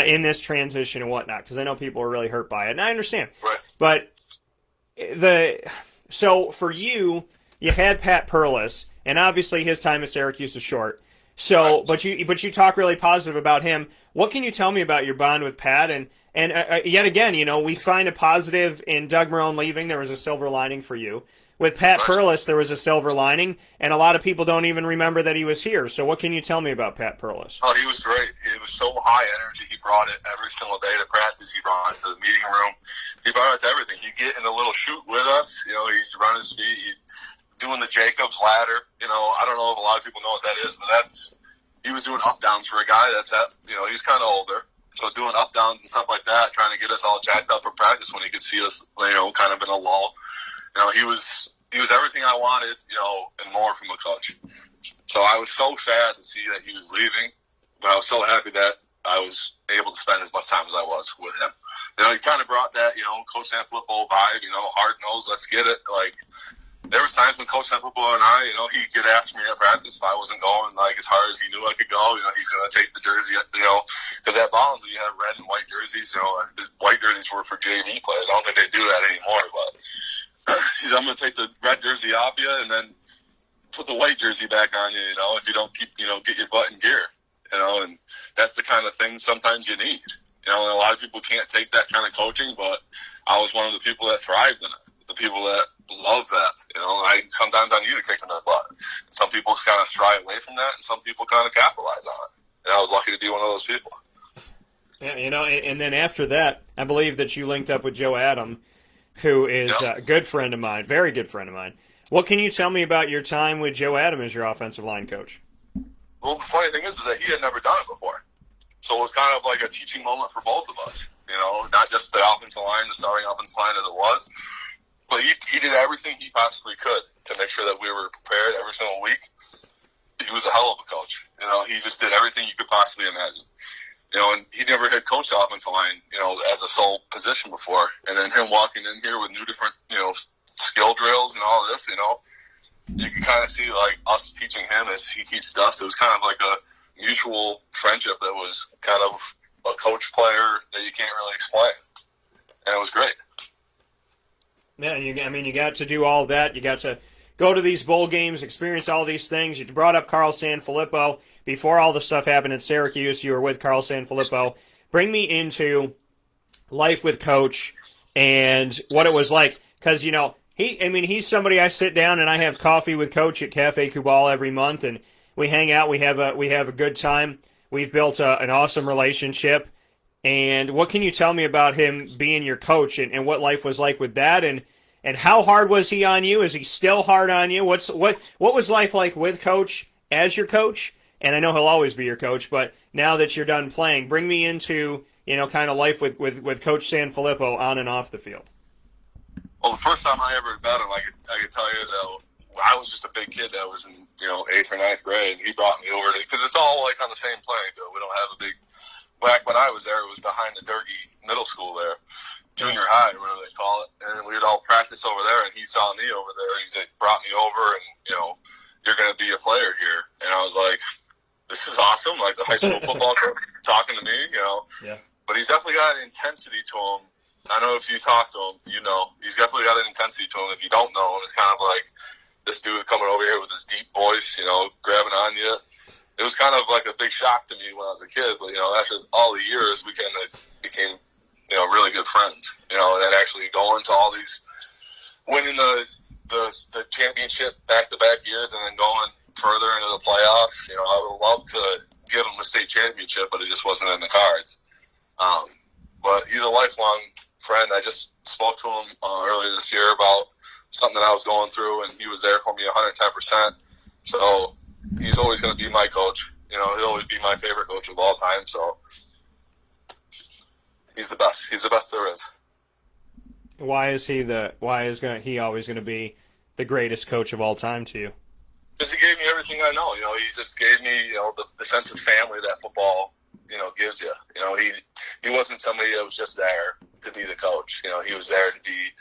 in this transition and whatnot, because I know people are really hurt by it, and I understand. Right. But so for you had Pat Perlis, and obviously his time at Syracuse was short. So, right. but you talk really positive about him. What can you tell me about your bond with Pat? And yet again, we find a positive in Doug Marone leaving. There was a silver lining for you. With Pat Perlis, there was a silver lining, and a lot of people don't even remember that he was here. So what can you tell me about Pat Perlis? Oh, he was great. He was so high energy. He brought it every single day to practice. He brought it to the meeting room. He brought it to everything. He'd get in a little chute with us. He'd run his feet. He'd doing the Jacobs ladder. I don't know if a lot of people know what that is, but he was doing up downs for a guy he's kind of older. So doing up downs and stuff like that, trying to get us all jacked up for practice when he could see us, kind of in a lull. He was everything I wanted, and more from a coach. So I was so sad to see that he was leaving, but I was so happy that I was able to spend as much time as I was with him. He kind of brought that, Coach Sanfilippo vibe, hard nose, let's get it. There was times when Coach Sanfilippo and I, he'd get after me at practice if I wasn't going as hard as he knew I could go. He's going to take the jersey, because at Baldwinsville you have red and white jerseys. The white jerseys were for JV players. I don't think they do that anymore, but I'm going to take the red jersey off you and then put the white jersey back on you, if you don't keep, get your butt in gear, and that's the kind of thing sometimes you need. And a lot of people can't take that kind of coaching, but I was one of the people that thrived in it. The people that love that, sometimes I need a kick in the butt. Some people kind of stray away from that, and some people kind of capitalize on it. And I was lucky to be one of those people. Yeah, and then after that, I believe that you linked up with Joe Adam, who is a good friend of mine, very good friend of mine. What can you tell me about your time with Joe Adam as your offensive line coach? Well, the funny thing is that he had never done it before. So it was kind of like a teaching moment for both of us. Not just the offensive line, the starting offensive line as it was, but he did everything he possibly could to make sure that we were prepared every single week. He was a hell of a coach. He just did everything you could possibly imagine. And he never had coached the offensive line, as a sole position before. And then him walking in here with new different, skill drills and all this, you can kind of see us teaching him as he teaches us. It was kind of like a mutual friendship that was kind of a coach player that you can't really explain. And it was great. Yeah, you got to do all that. You got to go to these bowl games, experience all these things. You brought up Carl Sanfilippo. Before all the stuff happened at Syracuse, you were with Carl Sanfilippo. Bring me into life with Coach and what it was like. Because, he's somebody I sit down and I have coffee with Coach at Cafe Kubal every month, and we hang out. We have a good time. We've built an awesome relationship. And what can you tell me about him being your coach and what life was like with that? And how hard was he on you? Is he still hard on you? What was life like with Coach as your coach? And I know he'll always be your coach, but now that you're done playing, bring me into, kind of life with Coach Sanfilippo on and off the field. Well, the first time I ever met him, I can tell you that I was just a big kid that was in, 8th or 9th grade, and he brought me over because it's all like on the same playing field. We don't have a big. Back when I was there, it was behind the Durkee Middle School there, junior high, whatever they call it, and we would all practice over there. And he saw me over there. He's like, brought me over, and you're going to be a player here. And I was like, this is awesome. Like the high school football coach talking to me, Yeah. But he's definitely got an intensity to him. I know if you talk to him, he's definitely got an intensity to him. If you don't know him, it's kind of like this dude coming over here with his deep voice, grabbing on you. It was kind of like a big shock to me when I was a kid, but, after all the years, we kind of became, really good friends, and then actually going to all these, winning the championship back-to-back years and then going further into the playoffs. I would love to give him a state championship, but it just wasn't in the cards. But he's a lifelong friend. I just spoke to him earlier this year about something that I was going through, and he was there for me 110%. So he's always going to be my coach. He'll always be my favorite coach of all time. So he's the best. He's the best there is. Why is he always going to be the greatest coach of all time to you? Because he gave me everything I know. He just gave me, the sense of family that football, gives you. He wasn't somebody that was just there to be the coach. He was there to be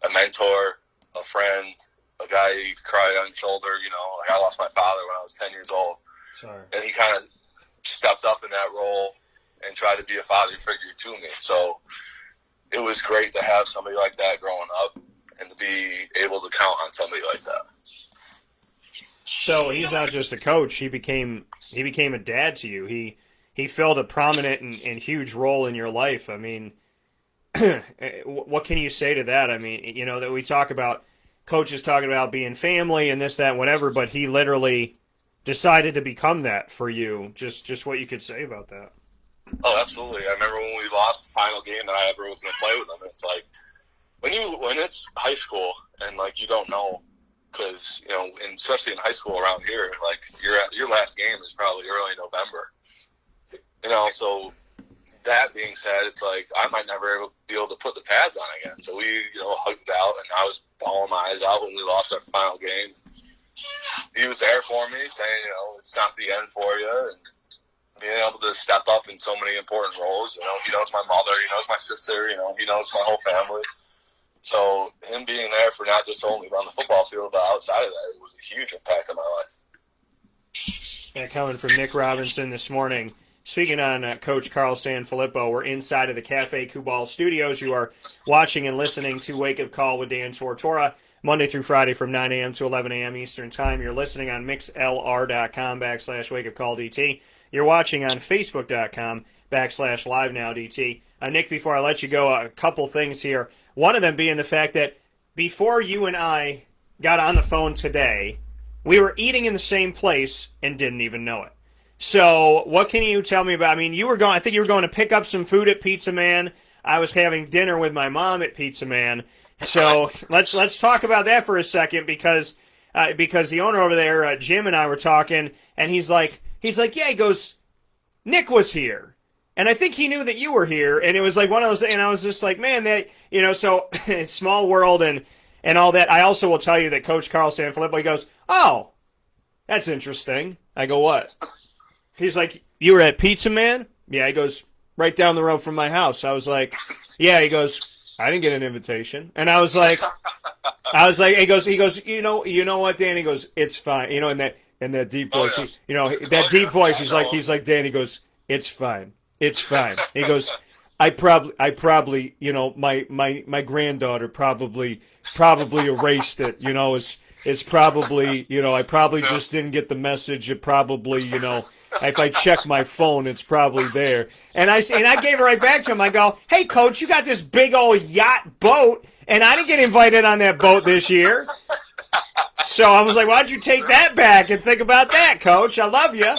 a mentor, a friend, a guy you could cry on your shoulder. Like I lost my father when I was 10 years old. Sorry. And he kind of stepped up in that role and tried to be a father figure to me. So it was great to have somebody like that growing up and to be able to count on somebody like that. So he's not just a coach. He became a dad to you. He filled a prominent and huge role in your life. I mean, what can you say to that? I mean, that we talk about coaches talking about being family and this, that, whatever, but he literally decided to become that for you. Just what you could say about that. Oh, absolutely. I remember when we lost the final game that I ever was going to play with them. It's like when it's high school and like you don't know, because and especially in high school around here, like your last game is probably early November. So that being said, it's like I might never be able to put the pads on again. So we hugged out, and I was bawling my eyes out when we lost our final game. He was there for me, saying it's not the end for you, and being able to step up in so many important roles. He knows my mother, he knows my sister, he knows my whole family. So him being there for not just only on the football field, but outside of that, it was a huge impact on my life. Yeah, coming from Nick Robinson this morning. Speaking on Coach Carl Sanfilippo, we're inside of the Cafe Kubal studios. You are watching and listening to Wake Up Call with Dan Tortora, Monday through Friday from 9 a.m. to 11 a.m. Eastern Time. You're listening on mixlr.com/wakeupcalldt. You're watching on facebook.com/livenowdt. Nick, before I let you go, a couple things here. One of them being the fact that before you and I got on the phone today, we were eating in the same place and didn't even know it. So what can you tell me about? I mean, I think you were going to pick up some food at Pizza Man. I was having dinner with my mom at Pizza Man. So let's talk about that for a second because the owner over there, Jim, and I were talking, and he's like, yeah, he goes, Nick was here. And I think he knew that you were here, and it was like one of those, and I was just like, man, that, so small world and all that. I also will tell you that Coach Carl Sanfilippo, he goes, oh, that's interesting. I go, what? He's like, you were at Pizza Man? Yeah, he goes, right down the road from my house. I was like, yeah, he goes, I didn't get an invitation. And I was like, he goes, you know what, Dan? He goes, it's fine. In that deep voice, deep voice, he's like, Dan, he goes, it's fine. It's fine. He goes, I probably, my granddaughter probably erased it. It's probably, I probably just didn't get the message. It probably, if I check my phone, it's probably there. And I gave it right back to him. I go, hey, Coach, you got this big old yacht boat, and I didn't get invited on that boat this year. So I was like, why don't you take that back and think about that, Coach? I love you.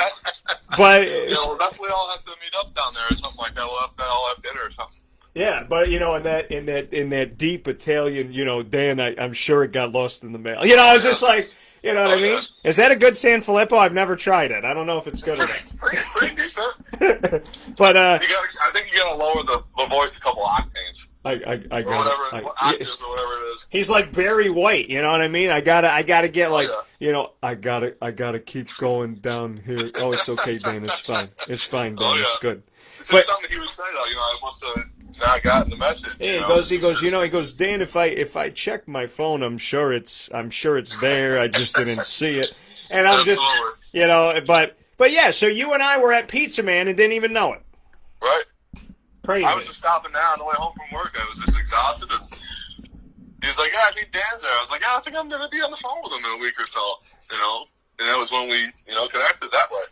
But we'll definitely all have to meet up down there or something like that. We'll have to all have dinner or something. Yeah, but in that deep Italian, Dan, I'm sure it got lost in the mail. I was just like, You know what I mean? Is that a good San Filippo? I've never tried it. I don't know if it's good or not. It's pretty decent. But I think you gotta lower the voice a couple octanes. I Or got whatever, octaves or whatever it is. He's like Barry White, you know what I mean? I gotta get like, yeah. I gotta keep going down here. Oh, it's okay, Dan. It's fine. It's fine, Dan. Yeah. It's good. It's But- just something he would say though. I must have not gotten the message. He goes, Dan, if I check my phone, I'm sure it's there. I just didn't see it. And I'm Absolutely. just, but yeah, so you and I were at Pizza Man and didn't even know it. Right. Crazy. I was just stopping down on the way home from work. I was just exhausted. And he was like, I think Dan's there. I was like, I think I'm going to be on the phone with him in a week or so. And that was when we, connected that way.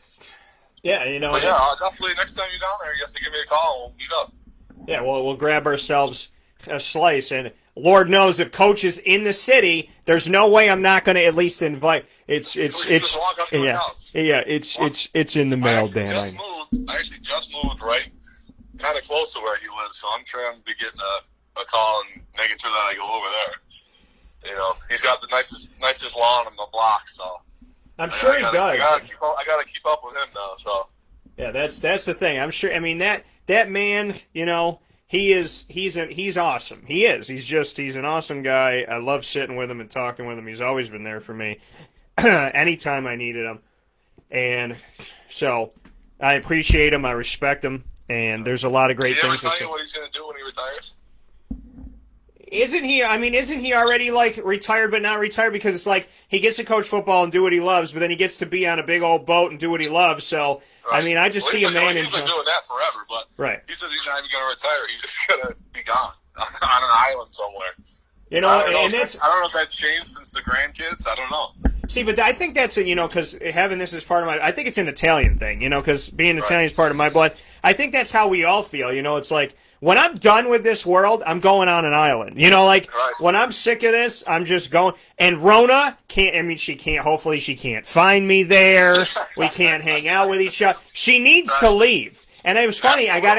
Yeah, But yeah, definitely next time you're down there, you have to give me a call and we'll meet up. Yeah, we'll grab ourselves a slice, and Lord knows if Coach is in the city, there's no way I'm not going to at least invite. It's just walk up to his house. Yeah, it's in the mail, Dan. I actually just moved right, kind of close to where he lives, so I'm trying to be getting a call and making sure that I go over there. He's got the nicest lawn on the block, so I'm sure he does. I gotta keep up with him now. So yeah, that's the thing. I'm sure. I mean that man, he's awesome. He is. He's an awesome guy. I love sitting with him and talking with him. He's always been there for me anytime I needed him. And so I appreciate him. I respect him. And there's a lot of great things to say. Did he ever tell you what he's going to do when he retires? Isn't he already like retired but not retired? Because it's like he gets to coach football and do what he loves, but then he gets to be on a big old boat and do what he loves. So Right. I mean, I just see a man He's been doing that forever, but right. He says he's not even going to retire. He's just going to be gone on an island somewhere. I don't know if that's changed since the grandkids. I don't know. See, but I think that's because having this as part of I think it's an Italian thing, because being Italian is part of my blood. I think that's how we all feel, it's like, when I'm done with this world, I'm going on an island. When I'm sick of this, I'm just going. And Rona hopefully she can't find me there. We can't hang out with each other. She needs to leave. And it was funny. I got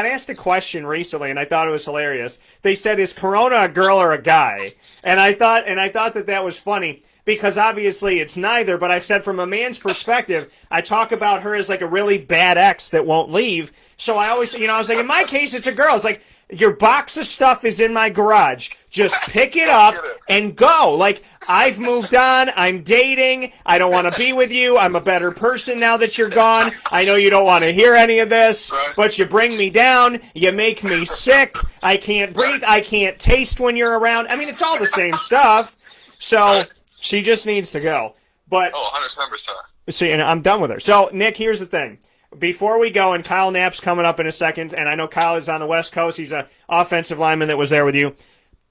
asked a question recently, and I thought it was hilarious. They said, "Is Corona a girl or a guy?" And I thought that was funny. Because obviously it's neither, but I said from a man's perspective, I talk about her as like a really bad ex that won't leave. So I always, I was like, in my case, it's a girl. It's like, your box of stuff is in my garage. Just pick it up and go. Like, I've moved on. I'm dating. I don't want to be with you. I'm a better person now that you're gone. I know you don't want to hear any of this, but you bring me down. You make me sick. I can't breathe. I can't taste when you're around. I mean, it's all the same stuff. So she just needs to go. But 100%. See, and I'm done with her. So, Nick, here's the thing. Before we go, and Kyle Knapp's coming up in a second, and I know Kyle is on the West Coast. He's an offensive lineman that was there with you.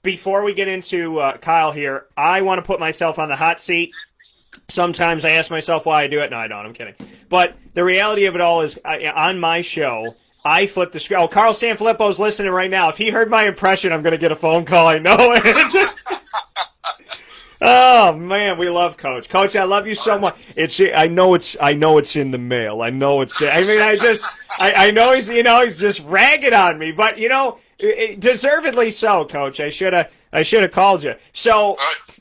Before we get into Kyle here, I want to put myself on the hot seat. Sometimes I ask myself why I do it. No, I don't. I'm kidding. But the reality of it all is, on my show, I flip the script. Oh, Carl Sanfilippo's listening right now. If he heard my impression, I'm going to get a phone call. I know it. Oh man, we love Coach. Coach, I love you so much. I know it's in the mail. I know it's. I mean, I know he's just ragging on me, but deservedly so, Coach. I should have called you. So,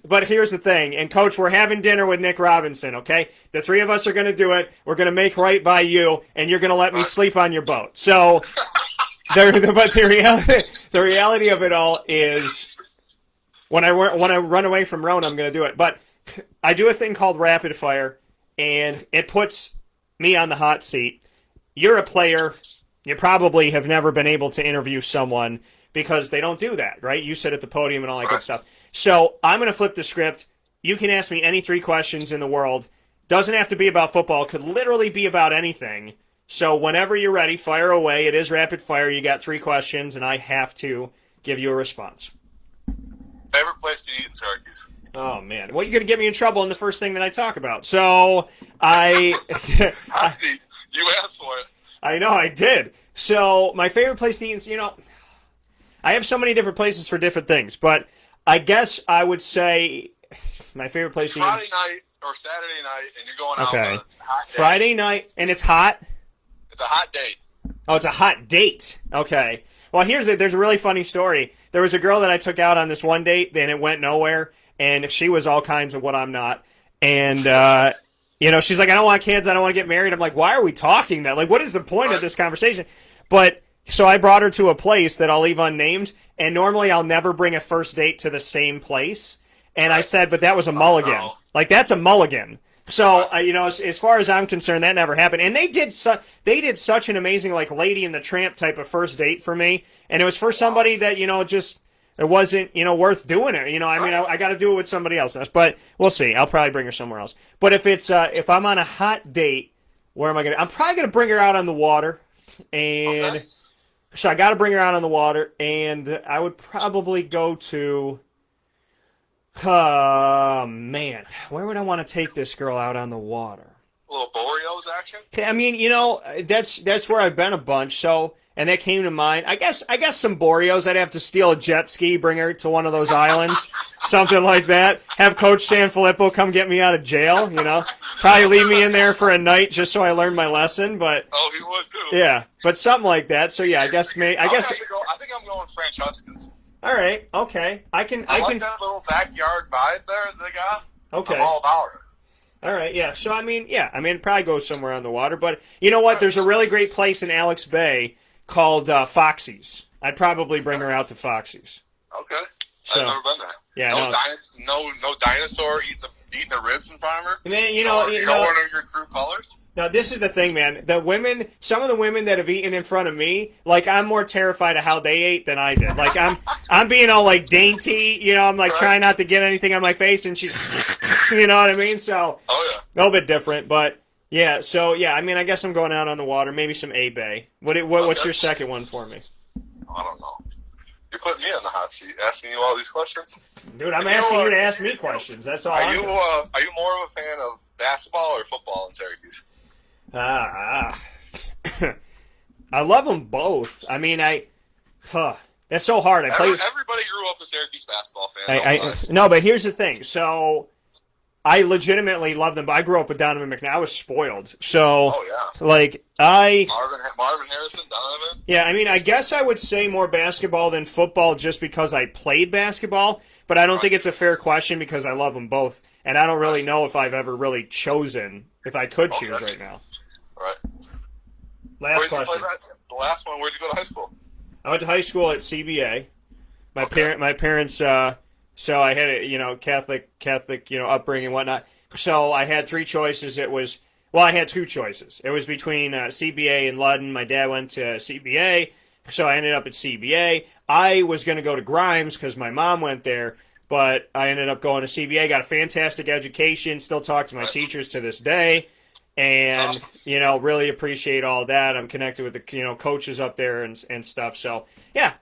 but here's the thing, and Coach, we're having dinner with Nick Robinson. Okay, the three of us are going to do it. We're going to make right by you, and you're going to let me sleep on your boat. So, but the reality of it all is. When I run away from Rona, I'm going to do it. But I do a thing called rapid fire, and it puts me on the hot seat. You're a player. You probably have never been able to interview someone because they don't do that, right? You sit at the podium and all that good stuff. So I'm going to flip the script. You can ask me any 3 questions in the world. Doesn't have to be about football. Could literally be about anything. So whenever you're ready, fire away. It is rapid fire. You got 3 questions, and I have to give you a response. Favorite place to eat in Syracuse? Oh, man. Well, you're going to get me in trouble in the first thing that I talk about. So, I see. You asked for it. I know, I did. So, my favorite place to eat, I have so many different places for different things, but I guess I would say my favorite place to eat. Friday night or Saturday night, and you're going out on a hot day. Friday night, and it's hot? It's a hot date. Oh, it's a hot date. Okay. Well, there's a really funny story. There was a girl that I took out on this one date, and it went nowhere, and she was all kinds of what I'm not. And, she's like, I don't want kids. I don't want to get married. I'm like, why are we talking that? Like, what is the point of this conversation? But so I brought her to a place that I'll leave unnamed. And normally I'll never bring a first date to the same place. And I said, but that was a mulligan. No. Like, that's a mulligan. So, as far as I'm concerned, that never happened. And they did such an amazing, like, Lady and the Tramp type of first date for me. And it was for somebody that, just, it wasn't, worth doing it. I got to do it with somebody else. But we'll see. I'll probably bring her somewhere else. But if I'm on a hot date, where am I going to? I'm probably going to bring her out on the water. And Okay. so I got to bring her out on the water. And I would probably go to... Oh, man. Where would I want to take this girl out on the water? A little Boreos action? I mean, that's where I've been a bunch, so, and that came to mind. I guess some Boreos. I'd have to steal a jet ski, bring her to one of those islands, something like that. Have Coach Sanfilippo come get me out of jail, Probably leave me in there for a night just so I learned my lesson, but... Oh, he would, too. Yeah, but something like that, so yeah, I guess... I think I'm going French Huskins. All right, okay. I like that little backyard vibe there they got. Okay. I'm all about it. All right, yeah. So, probably go somewhere on the water. But you know what? There's a really great place in Alex Bay called Foxy's. I'd probably bring her out to Foxy's. Okay. So, I've never been there. Yeah, no dinosaur eating the ribs in front of her? Man, showing her your true colors? Now, this is the thing, man. Some of the women that have eaten in front of me, like, I'm more terrified of how they ate than I did. Like, I'm being all, like, dainty, I'm, like, trying not to get anything on my face, and she's, you know what I mean? So, oh, yeah. A little bit different, but, yeah, so, yeah, I guess I'm going out on the water, maybe some A-Bay. What's your second one for me? I don't know. You're putting me on the hot seat, asking you all these questions? Dude, I'm asking you to ask me questions. That's all. Are you more of a fan of basketball or football in Syracuse? I love them both. That's so hard. Everybody grew up a Syracuse basketball fan. No, but here's the thing. So, I legitimately love them. But I grew up with Donovan McNabb. I was spoiled. So, Marvin Harrison, Donovan. Yeah, I guess I would say more basketball than football just because I played basketball. But I don't think it's a fair question because I love them both, and I don't really know if I've ever really chosen if I could choose right now. Right. Last question. The last one. Where'd you go to high school? I went to high school at CBA. My parents. So I had a Catholic upbringing and whatnot. So I had three choices. I had two choices. It was between CBA and Ludden. My dad went to CBA, so I ended up at CBA. I was going to go to Grimes because my mom went there, but I ended up going to CBA. Got a fantastic education. Still talk to my teachers to this day. And, really appreciate all that. I'm connected with the, coaches up there and stuff. So, yeah,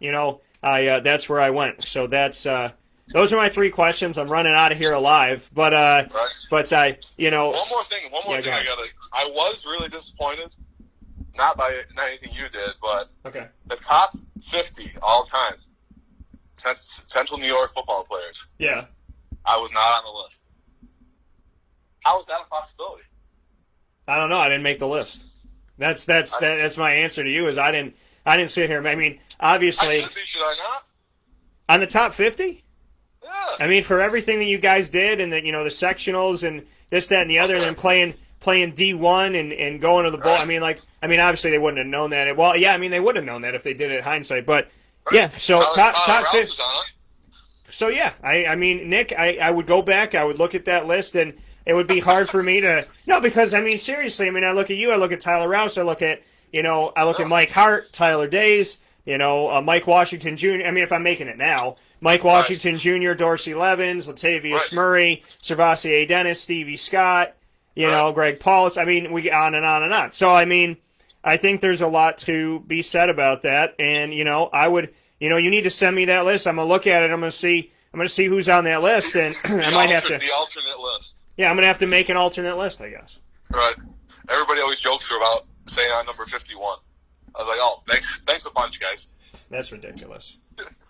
that's where I went. So those are my three questions. I'm running out of here alive. But, Right. but One more thing I was really disappointed. Not anything you did, but the top 50 all time Central New York football players. Yeah. I was not on the list. How is that a possibility? I don't know. I didn't make the list. That's my answer to you. Is I didn't sit here. Obviously. Should I not? On the top 50? Yeah. For everything that you guys did, and the sectionals and this, that, and the other, and then playing D1 and going to the bowl. Right. Obviously they wouldn't have known that. Well, yeah, they would have known that if they did it in hindsight. But yeah, so top 50. So yeah, Nick, I would go back. I would look at that list, and it would be hard for me to because seriously, I look at you. I look at Tyler Rouse. I look at at Mike Hart, Tyler Days. Mike Washington Jr. If I'm making it now. Mike Washington Jr., Dorsey Levens, Latavius Murray, Servassier Dennis, Stevie Scott, Greg Paulus. We on and on and on. So, I think there's a lot to be said about that. And, I would, you need to send me that list. I'm going to look at it. I'm going to see who's on that list. And I might have to. The alternate list. Yeah, I'm going to have to make an alternate list, I guess. Right. Everybody always jokes about saying I'm number 51. I was like, oh, thanks a bunch, guys. That's ridiculous.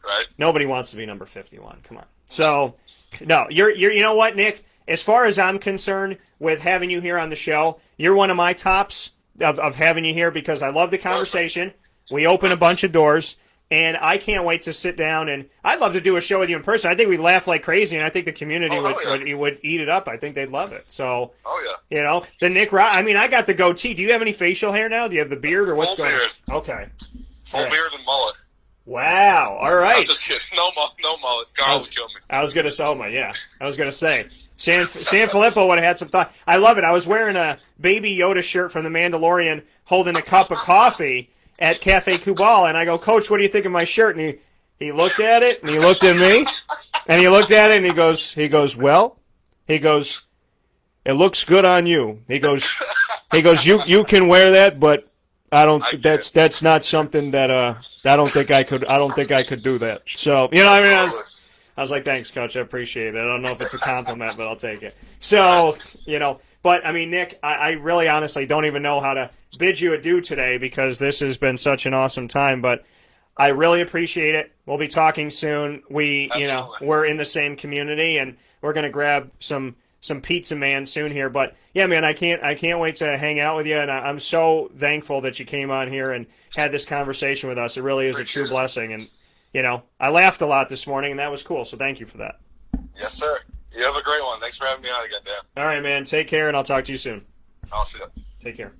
Right? Nobody wants to be number 51. Come on. So, no, you're. You know what, Nick? As far as I'm concerned, with having you here on the show, you're one of my tops of having you here because I love the conversation. We open a bunch of doors, And I can't wait to sit down, and I'd love to do a show with you in person. I think we'd laugh like crazy, and I think the community would eat it up. I think they'd love it. So, the Nick I got the goatee. Do you have any facial hair now? Do you have the beard, or what's going on? Okay. Full beard and mullet. Wow. All right. I'm just kidding. No mullet. Carl would kill me. I was gonna say. San Filippo would have had some thought. I love it. I was wearing a Baby Yoda shirt from The Mandalorian, holding a cup of coffee at Cafe Kubal, and I go, Coach, what do you think of my shirt? And he looked at it, and he looked at me, and he looked at it, and he goes, it looks good on you. He goes, you can wear that, but I don't. That's not something that I don't think I could do that. So I was like, thanks, Coach. I appreciate it. I don't know if it's a compliment, but I'll take it. So but I mean, Nick, I really honestly don't even know how to bid you adieu today because this has been such an awesome time. But I really appreciate it. We'll be talking soon. We're in the same community, and we're gonna grab some pizza man soon here. But yeah, man, I can't wait to hang out with you, and I'm so thankful that you came on here and had this conversation with us. It really is a true blessing, and I laughed a lot this morning, and that was cool. So thank you for that. Yes, sir. You have a great one. Thanks for having me on again, Dan. All right, man. Take care, and I'll talk to you soon. I'll see you. Take care.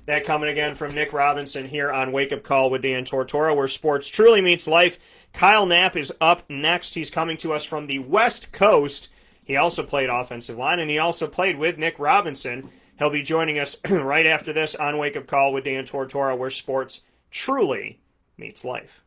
That coming again from Nick Robinson here on Wake Up Call with Dan Tortora, where sports truly meets life. Kyle Knapp is up next. He's coming to us from the West Coast. He also played offensive line, and he also played with Nick Robinson. He'll be joining us right after this on Wake Up Call with Dan Tortora, where sports truly meets life.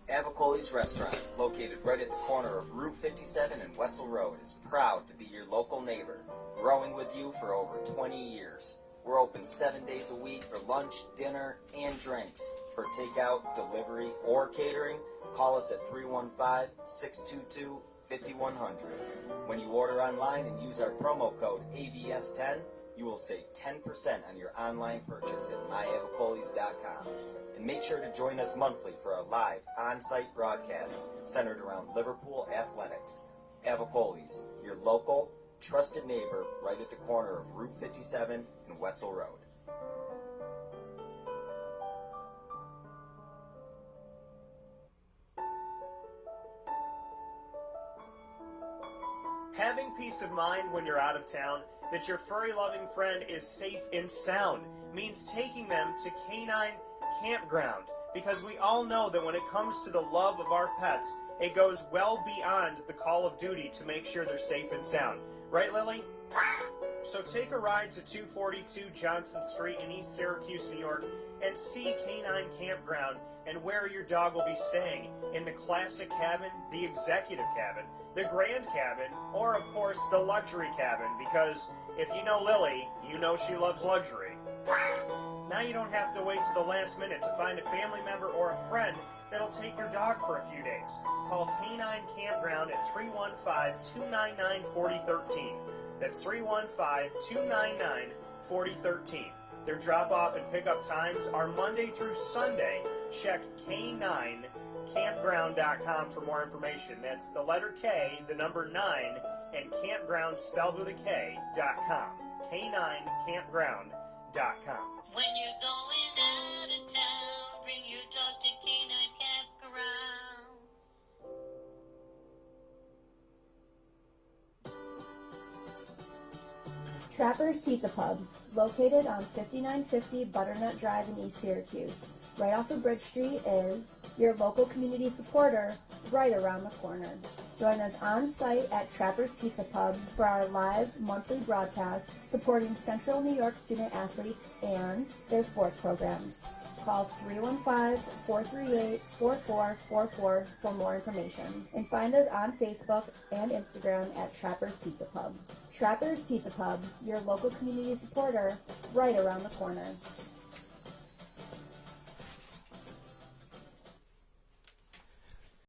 Avicoli's Restaurant, located right at the corner of Route 57 and Wetzel Road, is proud to be your local neighbor, growing with you for over 20 years. We're open 7 days a week for lunch, dinner, and drinks. For takeout, delivery, or catering, call us at 315-622-5100. When you order online and use our promo code AVS10, you will save 10% on your online purchase at myavicolis.com. And make sure to join us monthly for our live on-site broadcasts centered around Liverpool athletics. Avicoli's, your local, trusted neighbor right at the corner of Route 57 and Wetzel Road. Having peace of mind when you're out of town that your furry-loving friend is safe and sound means taking them to Canine Campground, because we all know that when it comes to the love of our pets, it goes well beyond the call of duty to make sure they're safe and sound. Right, Lily? So take a ride to 242 Johnson Street in East Syracuse, New York, and see Canine Campground and where your dog will be staying, in the classic cabin, the executive cabin, the grand cabin, or of course the luxury cabin, because if you know Lily, you know she loves luxury. Now you don't have to wait to the last minute to find a family member or a friend that'll take your dog for a few days. Call Canine Campground at 315-299-4013. That's 315-299-4013. Their drop-off and pickup times are Monday through Sunday. Check K9campground.com for more information. That's the letter K, the number 9, and campground spelled with a K.com. K9campground.com. When you're going out of town, bring your dog to Canine Campground. Trapper's Pizza Pub, located on 5950 Butternut Drive in East Syracuse. Right off of Bridge Street is your local community supporter right around the corner. Join us on site at Trapper's Pizza Pub for our live monthly broadcast supporting Central New York student athletes and their sports programs. Call 315-438-4444 for more information. And find us on Facebook and Instagram at Trapper's Pizza Pub. Trapper's Pizza Pub, your local community supporter right around the corner.